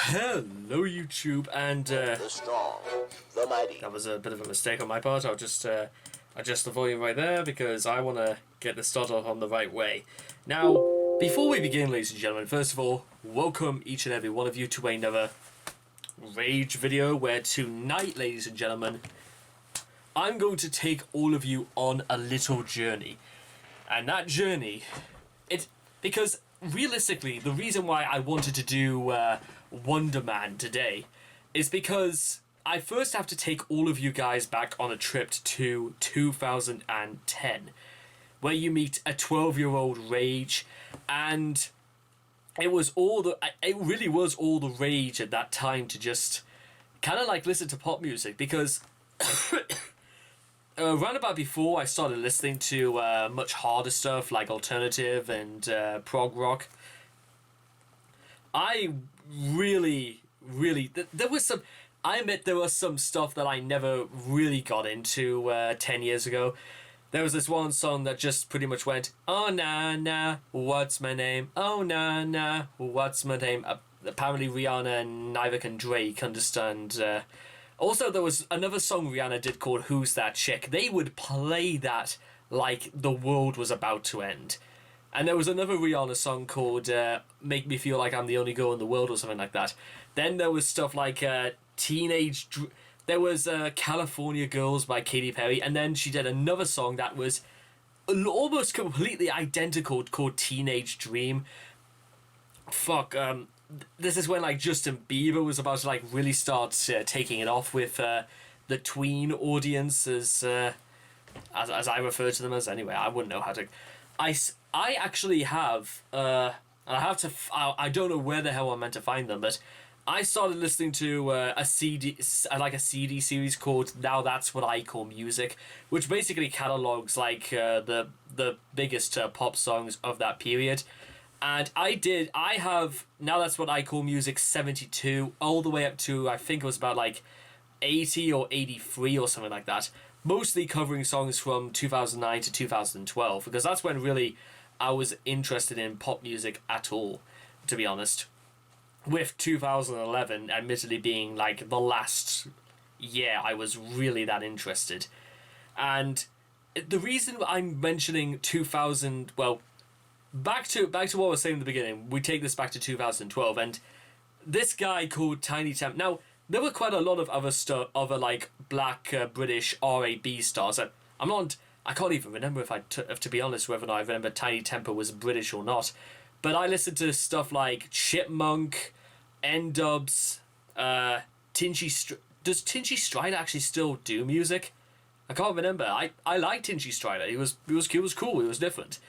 Hello YouTube, and The strong, the mighty. that was a bit of a mistake on my part. I'll just adjust the volume right there because I want to get this start off on the right way. Now, before we begin, ladies and gentlemen, first of all, welcome each and every one of you to another Rage video where tonight, ladies and gentlemen, I'm going to take all of you on a little journey. And that journey, because realistically, the reason why I wanted to do Wonderman today is because I first have to take all of you guys back on a trip to 2010, where you meet a 12-year-old Rage, and it really was all the rage at that time to just kind of like listen to pop music, because around about before I started listening to much harder stuff like alternative and prog rock, I really, there was some, I admit there was some stuff that I never really got into 10 years ago. There was this one song that just pretty much went, oh na na, what's my name? Oh na na, what's my name? Apparently Rihanna and neither can Drake understand. Also, there was another song Rihanna did called Who's That Chick? They would play that like the world was about to end. And there was another Rihanna song called Make Me Feel Like I'm the Only Girl in the World or something like that. Then there was stuff like there was California Girls by Katy Perry. And then she did another song that was almost completely identical called Teenage Dream. This is when like Justin Bieber was about to like really start taking it off with the tween audience, as I refer to them as. Anyway, I wouldn't know how to. I actually have I don't know where the hell I'm meant to find them, but I started listening to a CD series called Now That's What I Call Music, which basically catalogs like the biggest pop songs of that period. And I have Now That's What I Call Music 72 all the way up to, I think it was about like 80 or 83 or something like that. Mostly covering songs from 2009 to 2012, because that's when really I was interested in pop music at all, to be honest. With 2011 admittedly being like the last year I was really that interested. And the reason I'm mentioning 2000, well, Back to what I was saying in the beginning, we take this back to 2012, and this guy called Tempah. Now, there were quite a lot of other like black British R&B stars. I can't even remember if to be honest, whether or not I remember Tempah was British or not. But I listened to stuff like Chipmunk, N-Dubs, Tinie. Does Tinie Strider actually still do music? I can't remember. I liked Tinie Strider. He was cool. He was different.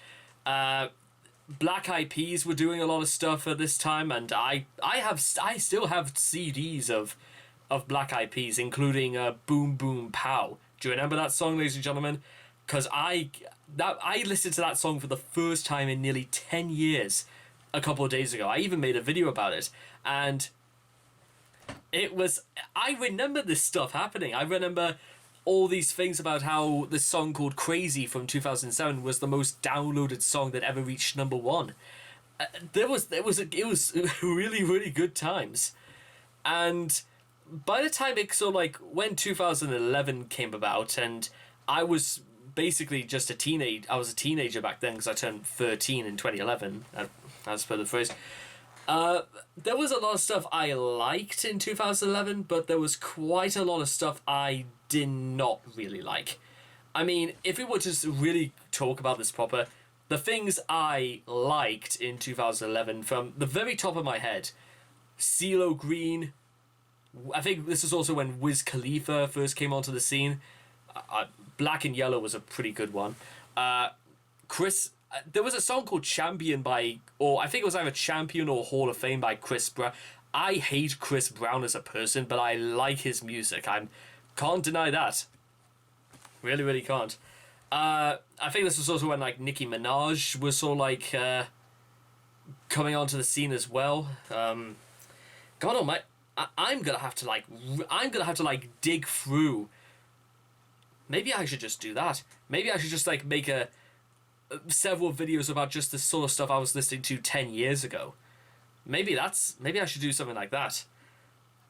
Black Eyed Peas were doing a lot of stuff at this time, and I still have CDs of Black Eyed Peas, including Boom Boom Pow. Do you remember that song, ladies and gentlemen? Because I listened to that song for the first time in nearly 10 years a couple of days ago. I even made a video about it, and I remember this stuff happening. I remember all these things about how the song called Crazy from 2007 was the most downloaded song that ever reached number one. It was really, really good times. And by the time when 2011 came about, and I was basically just I was a teenager back then because I turned 13 in 2011, as per the phrase. There was a lot of stuff I liked in 2011, but there was quite a lot of stuff I did not really like. I mean, if we were to really talk about this proper, the things I liked in 2011 from the very top of my head: CeeLo Green. I think this is also when Wiz Khalifa first came onto the scene. Black and Yellow was a pretty good one. There was a song called Champion or I think it was either Champion or Hall of Fame by Chris Brown. I hate Chris Brown as a person, but I like his music. Can't deny that. Really, really can't. I think this was also when like Nicki Minaj was sort of like coming onto the scene as well. God almighty, I'm gonna have to like dig through. Maybe I should just do that. Maybe I should just like make several videos about just the sort of stuff I was listening to 10 years ago. maybe I should do something like that.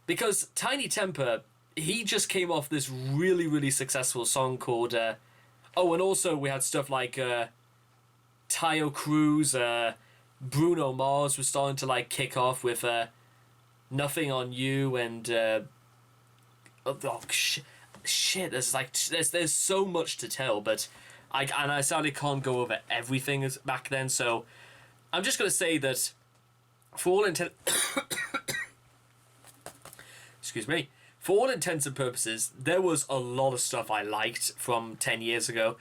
Because Tiny Tempah, he just came off this really, really successful song called... and also we had stuff like Tayo Cruz, Bruno Mars was starting to like kick off with Nothing on You, and shit, there's so much to tell, but I sadly can't go over everything as back then, so I'm just going to say that for all excuse me, for all intents and purposes, there was a lot of stuff I liked from 10 years ago.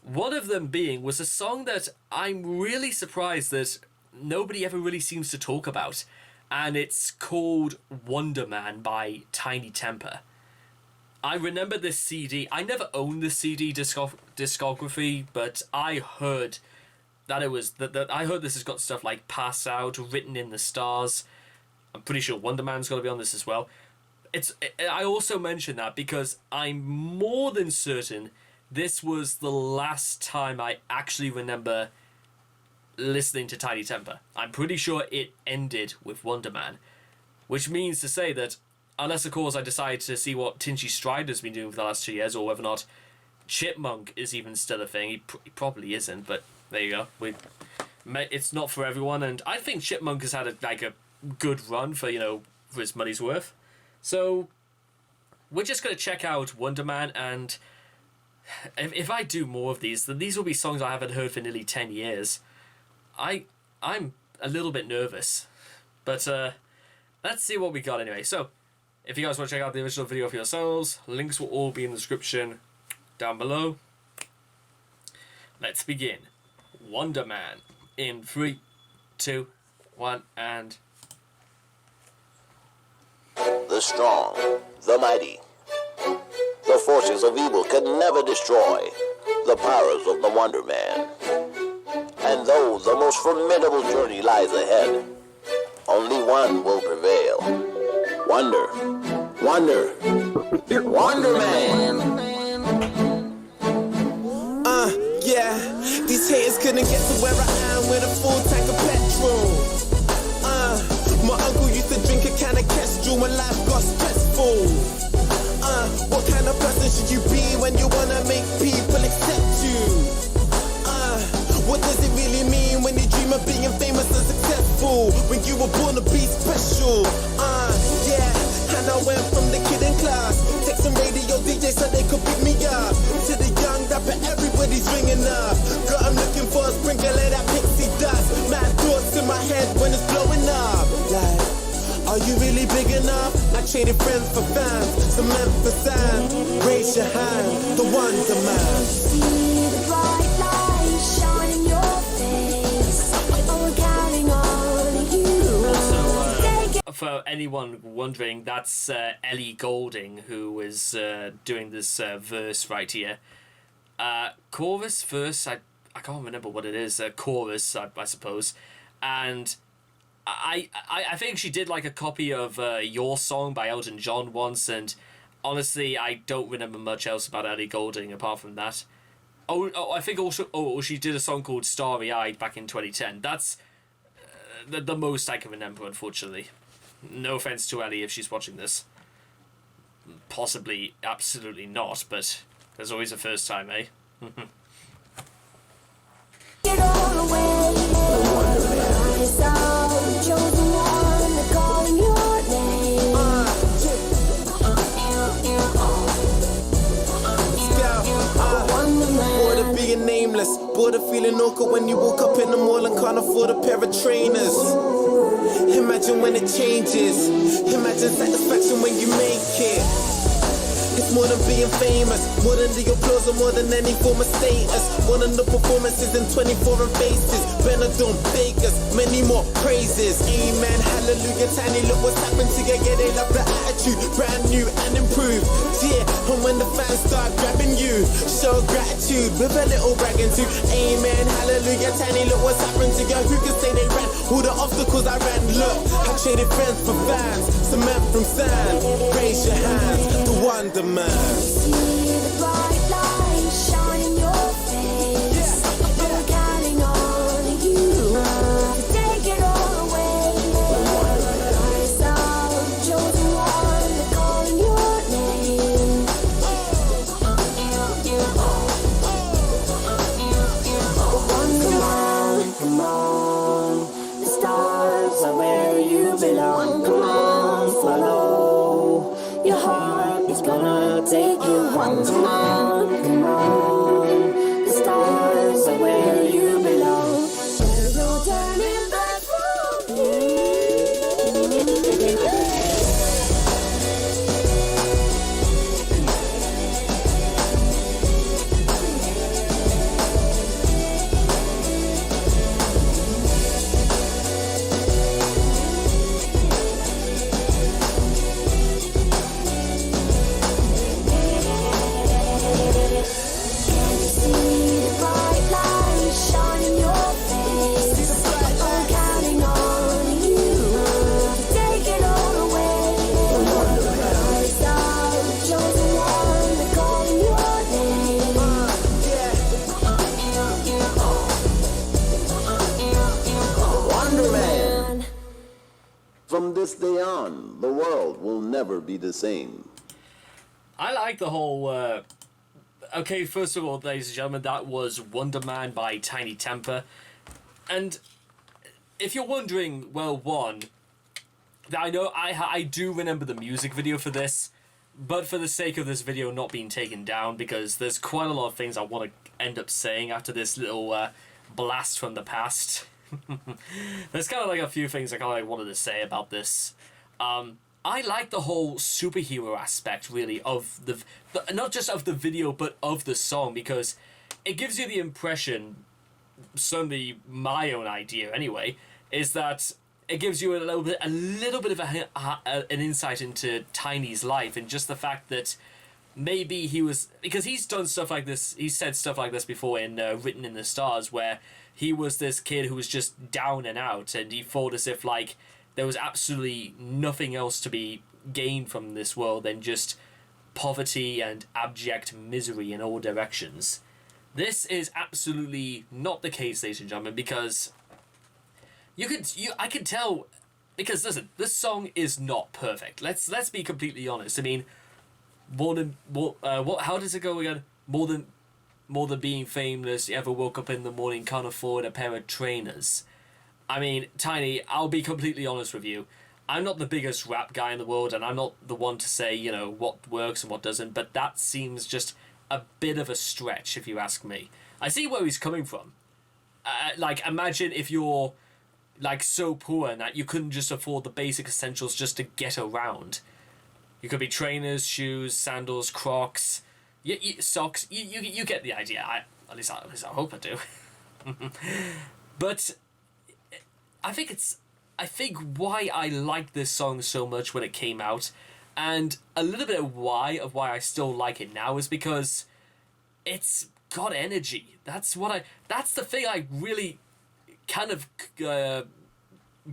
One of them being was a song that I'm really surprised that nobody ever really seems to talk about, and it's called Wonderman by Tiny Tempah. I remember this CD. I never owned the CD discography, but I heard that it was that I heard this has got stuff like Pass Out, Written in the Stars. I'm pretty sure Wonderman's got to be on this as well. I also mention that because I'm more than certain this was the last time I actually remember listening to Tiny Tempah. I'm pretty sure it ended with Wonderman, which means to say that unless, of course, I decide to see what Tinchy Strider's been doing for the last 2 years, or whether or not Chipmunk is even still a thing. He probably isn't, but there you go. It's not for everyone, and I think Chipmunk has had a good run for his money's worth. So we're just going to check out Wonderman, and if I do more of these, then these will be songs I haven't heard for nearly 10 years. I'm a little bit nervous, but let's see what we got anyway. So if you guys want to check out the original video for yourselves, links will all be in the description down below. Let's begin. Wonderman in 3, 2, 1, and... The strong, the mighty. The forces of evil can never destroy the powers of the Wonderman. And though the most formidable journey lies ahead, only one will prevail. Wonderman. Yeah, these haters couldn't get to where I am with a full tank of petrol. My uncle used to drink a can of Kestrel when life got stressful. What kind of person should you be when you wanna make people accept you? What does it really mean when you dream of being famous and successful? When you were born to be special? Yeah, and I went from the kid in class, texting radio DJs so they could pick me up, to the young rapper everybody's ringing up. Girl, I'm looking for a sprinkle of that pixie dust. Mad thoughts in my head when it's blowing up. Like, are you really big enough? I traded friends for fans, some men for sand. Raise your hand, the Wonderman. See the bright light shine in your face. Oh, we're counting on you. Also, for anyone wondering, that's Ellie Goulding who is doing this verse right here. Chorus, verse, I can't remember what it is. Chorus, I suppose. And I think she did like a copy of Your Song by Elton John once, and honestly, I don't remember much else about Ellie Goulding apart from that. I think also, she did a song called Starry Eyed back in 2010. That's the most I can remember, unfortunately. No offense to Ellie if she's watching this. Possibly, absolutely not, but there's always a first time, eh? Get all away. Eyes out, chosen one, they're calling your name. Bored of being nameless, bored of feeling awkward when you woke up in the mall and can't afford a pair of trainers. Imagine when it changes, imagine satisfaction when you make it. It's more than being famous, more than the applause or more than any form of status. More than the performances in 24 and faces. Benadryl, Vegas, many more praises. Amen, hallelujah, Tinie, look what's happened to you. Yeah, they love the attitude, brand new and improved. Yeah, and when the fans start grabbing you, show gratitude with a little bragging too. Amen, hallelujah, Tinie, look what's happened to you. Who can say they ran all the obstacles I ran? Look, I traded friends for fans, cement from sand. Raise your hands, the Wonderman. See the bright light shine in your face. Oh, we're counting on you to take it all away. take you Wonderman. Come on, the stars are where you belong. There's no turning back from you. From this day on, the world will never be the same. I like the whole. Okay, first of all, ladies and gentlemen, that was Wonderman by Tinie Tempah. And if you're wondering, well, one, I know I do remember the music video for this, but for the sake of this video not being taken down, because there's quite a lot of things I want to end up saying after this little blast from the past. There's kind of like a few things I kind of like wanted to say about this. I like the whole superhero aspect, really, of the not just of the video, but of the song, because it gives you the impression, certainly my own idea anyway, is that it gives you a little bit of an insight into Tinie's life, and just the fact that maybe he was, because he's done stuff like this, he's said stuff like this before in Written in the Stars, where he was this kid who was just down and out, and he thought as if like there was absolutely nothing else to be gained from this world than just poverty and abject misery in all directions. This is absolutely not the case, ladies and gentlemen, because I could tell, because listen, this song is not perfect. Let's be completely honest. I mean, how does it go again? More than being famous, you ever woke up in the morning, can't afford a pair of trainers. I mean, Tinie, I'll be completely honest with you. I'm not the biggest rap guy in the world, and I'm not the one to say, you know, what works and what doesn't, but that seems just a bit of a stretch, if you ask me. I see where he's coming from. Like, imagine if you're, like, so poor that you couldn't just afford the basic essentials just to get around. You could be trainers, shoes, sandals, Crocs, socks. You get the idea. At least I hope I do. But I think why I liked this song so much when it came out, and a little bit of why I still like it now, is because it's got energy. That's the thing I really kind of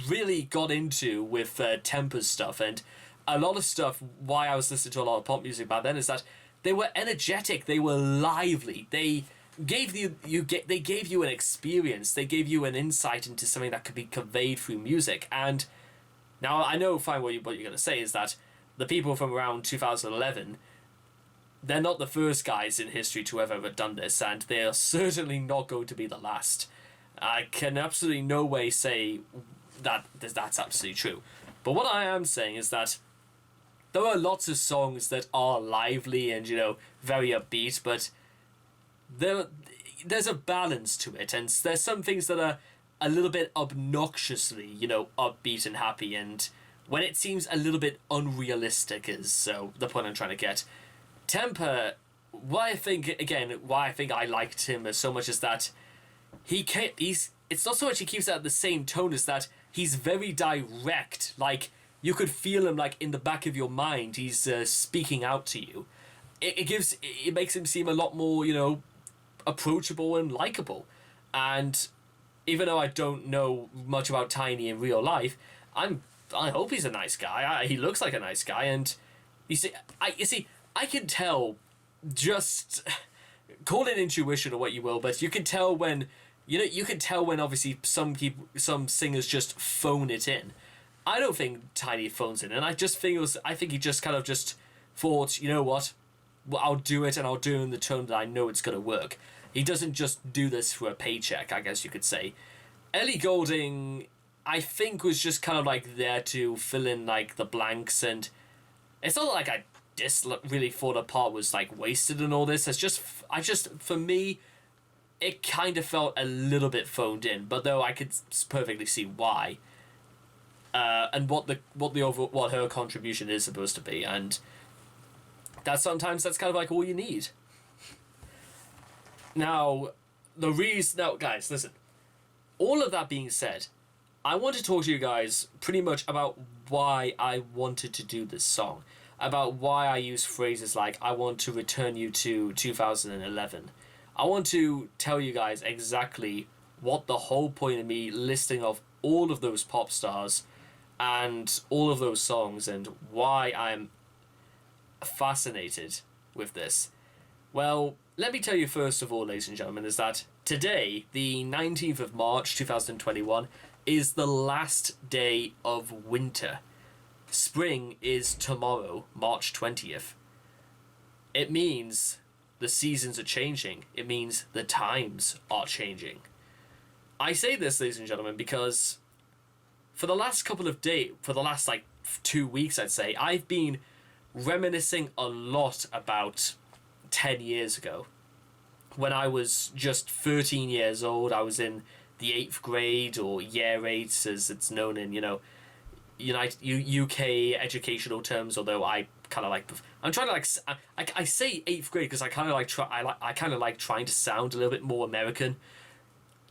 really got into with Tempah's stuff, and a lot of stuff. Why I was listening to a lot of pop music back then is that they were energetic, they were lively, they gave you an experience, they gave you an insight into something that could be conveyed through music. And now I know fine what you're going to say is that the people from around 2011, they're not the first guys in history to have ever done this, and they are certainly not going to be the last. I can absolutely no way say that that's absolutely true. But what I am saying is that there are lots of songs that are lively and, you know, very upbeat, but there's a balance to it, and there's some things that are a little bit obnoxiously, you know, upbeat and happy, and when it seems a little bit unrealistic is so the point I'm trying to get. Tempah, why I think I liked him so much is that it's not so much he keeps it at the same tone as that he's very direct. Like, you could feel him, like, in the back of your mind. He's speaking out to you. It makes him seem a lot more, you know, approachable and likable. And even though I don't know much about Tinie in real life, I hope he's a nice guy. He looks like a nice guy, and you see, I can tell. Just call it intuition or what you will, but you can tell when. You can tell when obviously some singers just phone it in. I don't think Tinie phones it in. I think he just kind of just thought, you know what, well, I'll do it, and I'll do it in the tone that I know it's gonna work. He doesn't just do this for a paycheck, I guess you could say. Ellie Goulding, I think, was just kind of like there to fill in like the blanks, and it's not like really thought a part was like wasted and all this. For me, it kind of felt a little bit phoned in, but though I could perfectly see why. And what her contribution is supposed to be, and that's kind of like all you need. Now, guys, listen. All of that being said, I want to talk to you guys pretty much about why I wanted to do this song, about why I use phrases like "I want to return you to 2011." I want to tell you guys exactly what the whole point of me listing off all of those pop stars and all of those songs, and why I'm fascinated with this. Well, let me tell you first of all, ladies and gentlemen, is that today, the 19th of March 2021, is the last day of winter. Spring is tomorrow, March 20th. It means the seasons are changing. It means the times are changing. I say this, ladies and gentlemen, because for the last 2 weeks, I'd say, I've been reminiscing a lot about 10 years ago. When I was just 13 years old, I was in the 8th grade, or year 8, as it's known in, UK educational terms, although I kind of like... I'm trying to I say 8th grade because I kind of like trying to sound a little bit more American.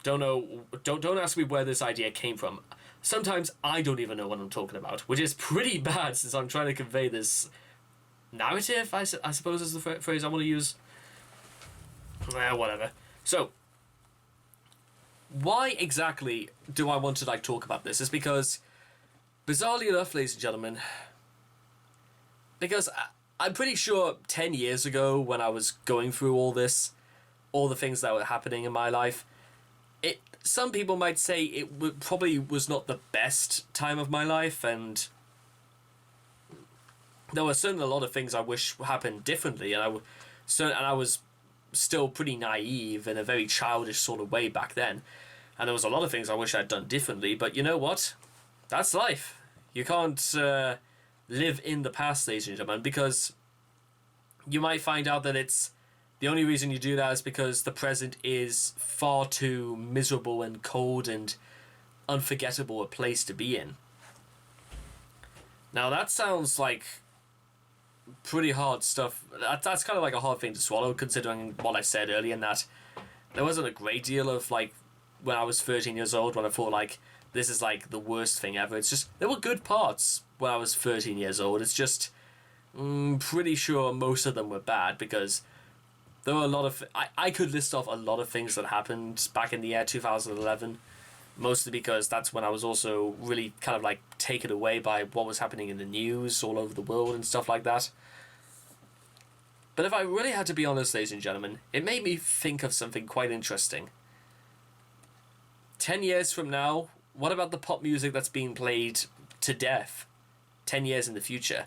Don't ask me where this idea came from. Sometimes I don't even know what I'm talking about, which is pretty bad since I'm trying to convey this narrative, I suppose is the phrase I want to use. Whatever. So, why exactly do I want to talk about this? Is because, bizarrely enough, ladies and gentlemen, because I'm pretty sure 10 years ago when I was going through all the things that were happening in my life, some people might say it probably was not the best time of my life, and there were certainly a lot of things I wish happened differently, and I was still pretty naive in a very childish sort of way back then, and there was a lot of things I wish I'd done differently, but you know what? That's life. You can't live in the past, ladies and gentlemen, because you might find out that the only reason you do that is because the present is far too miserable and cold and unforgettable a place to be in. Now that sounds like pretty hard stuff. That's kind of like a hard thing to swallow, considering what I said earlier, and that there wasn't a great deal of when I was 13 years old when I thought this is the worst thing ever. It's just there were good parts when I was 13 years old. It's just pretty sure most of them were bad, because there were a lot of... I could list off a lot of things that happened back in the year 2011, mostly because that's when I was also really kind of taken away by what was happening in the news all over the world and stuff like that. But if I really had to be honest, ladies and gentlemen, it made me think of something quite interesting. 10 years from now, what about the pop music that's being played to death 10 years in the future?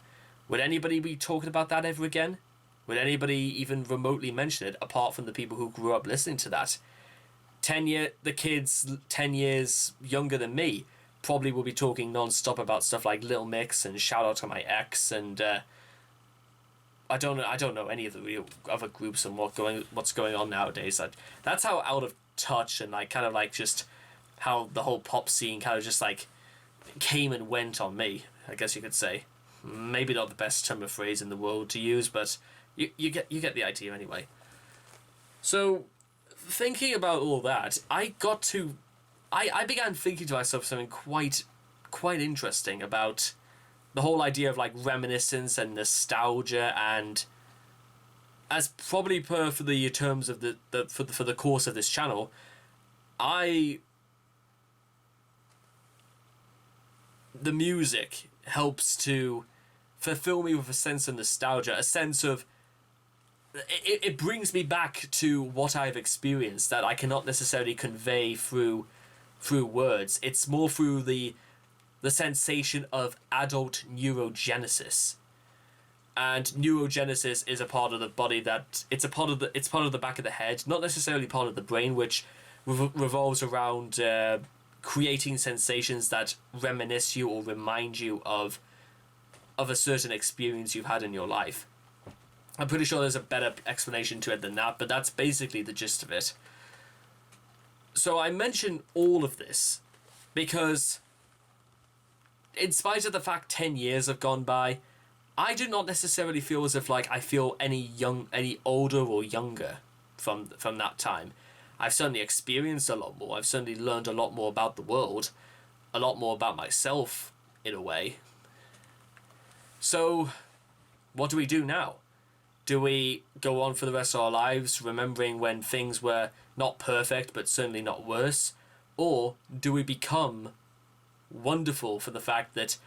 Would anybody be talking about that ever again? Would anybody even remotely mention it, apart from the people who grew up listening to that? The kids 10 years younger than me probably will be talking non-stop about stuff like Little Mix and Shout Out to My Ex, and I don't know any of the real other groups and what's going on nowadays. That's how out of touch and just how the whole pop scene kind of just came and went on me, I guess you could say. Maybe not the best term of phrase in the world to use, but you get the idea anyway. So, thinking about all that, I began thinking to myself something quite interesting about the whole idea of reminiscence and nostalgia, and as probably for the terms of for the course of this channel, the music helps to fulfill me with a sense of nostalgia, a sense of it brings me back to what I've experienced that I cannot necessarily convey through words. It's more through the sensation of adult neurogenesis. And neurogenesis is a part of the body it's part of the back of the head, not necessarily part of the brain, which revolves around creating sensations that reminisce you or remind you of a certain experience you've had in your life. I'm pretty sure there's a better explanation to it than that, but that's basically the gist of it. So I mention all of this because, in spite of the fact 10 years have gone by, I do not necessarily feel as if like I feel any older or younger from that time. I've certainly experienced a lot more. I've certainly learned a lot more about the world, a lot more about myself in a way. So, what do we do now? Do we go on for the rest of our lives remembering when things were not perfect but certainly not worse? Or do we become wonderful for the fact that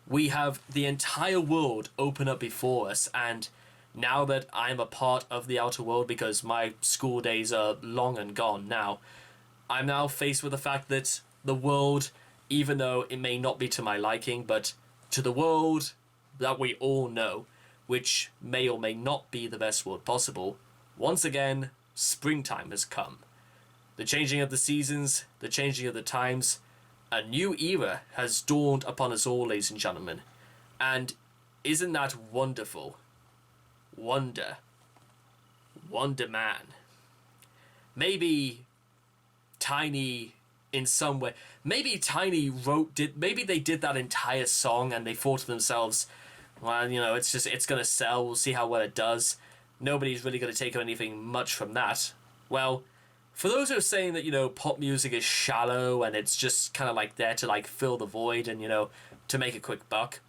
we have the entire world open up before us, and now that I'm a part of the outer world because my school days are long and gone now, I'm now faced with the fact that the world, even though it may not be to my liking, but to the world that we all know, which may or may not be the best world possible, once again, springtime has come. The changing of the seasons, the changing of the times, a new era has dawned upon us all, ladies and gentlemen. And isn't that wonderful? Wonderman. Maybe Tinie, in some way, maybe Tinie maybe they did that entire song and they thought to themselves, well, you know, it's gonna sell, we'll see how well it does. Nobody's really gonna take anything much from that. Well, for those who are saying that, you know, pop music is shallow and it's just kind of like there to like fill the void and, you know, to make a quick buck,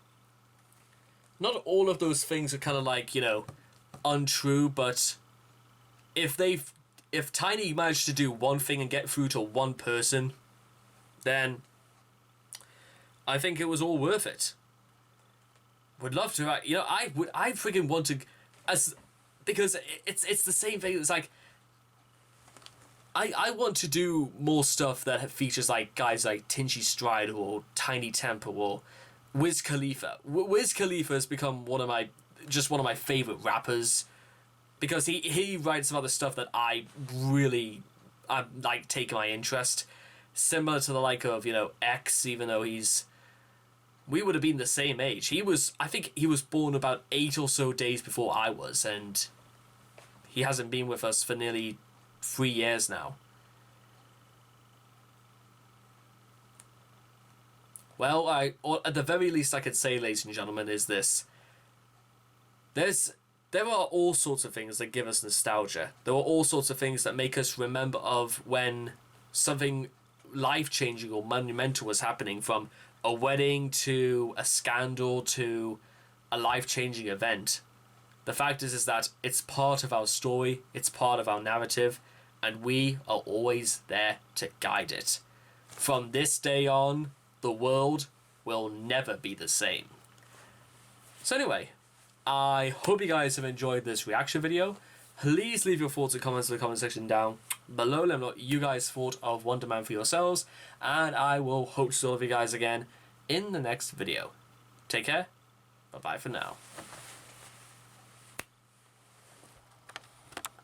not all of those things are kind of like, you know, untrue, but if Tinie managed to do one thing and get through to one person, then I think it was all worth it. Would love to, you know, I freaking want to, because it's the same thing. It's like, I want to do more stuff that features like guys like Tinie Strider or Tiny Tempah or Wiz Khalifa. Wiz Khalifa has become one of my favorite rappers because he writes about the stuff that I like take my interest. Similar to the like of, you know, X, even though we would have been the same age. I think he was born about 8 or so days before I was, and he hasn't been with us for nearly 3 years now. Well, at the very least I could say, ladies and gentlemen, is this. There are all sorts of things that give us nostalgia. There are all sorts of things that make us remember of when something life-changing or monumental was happening, from a wedding to a scandal to a life-changing event. The fact is that it's part of our story, it's part of our narrative, and we are always there to guide it. From this day on, the world will never be the same. So anyway, I hope you guys have enjoyed this reaction video. Please leave your thoughts and comments in the comment section down below. Let me know what you guys thought of Wonderman for yourselves, and I will hope to see all of you guys again in the next video. Take care. Bye-bye for now.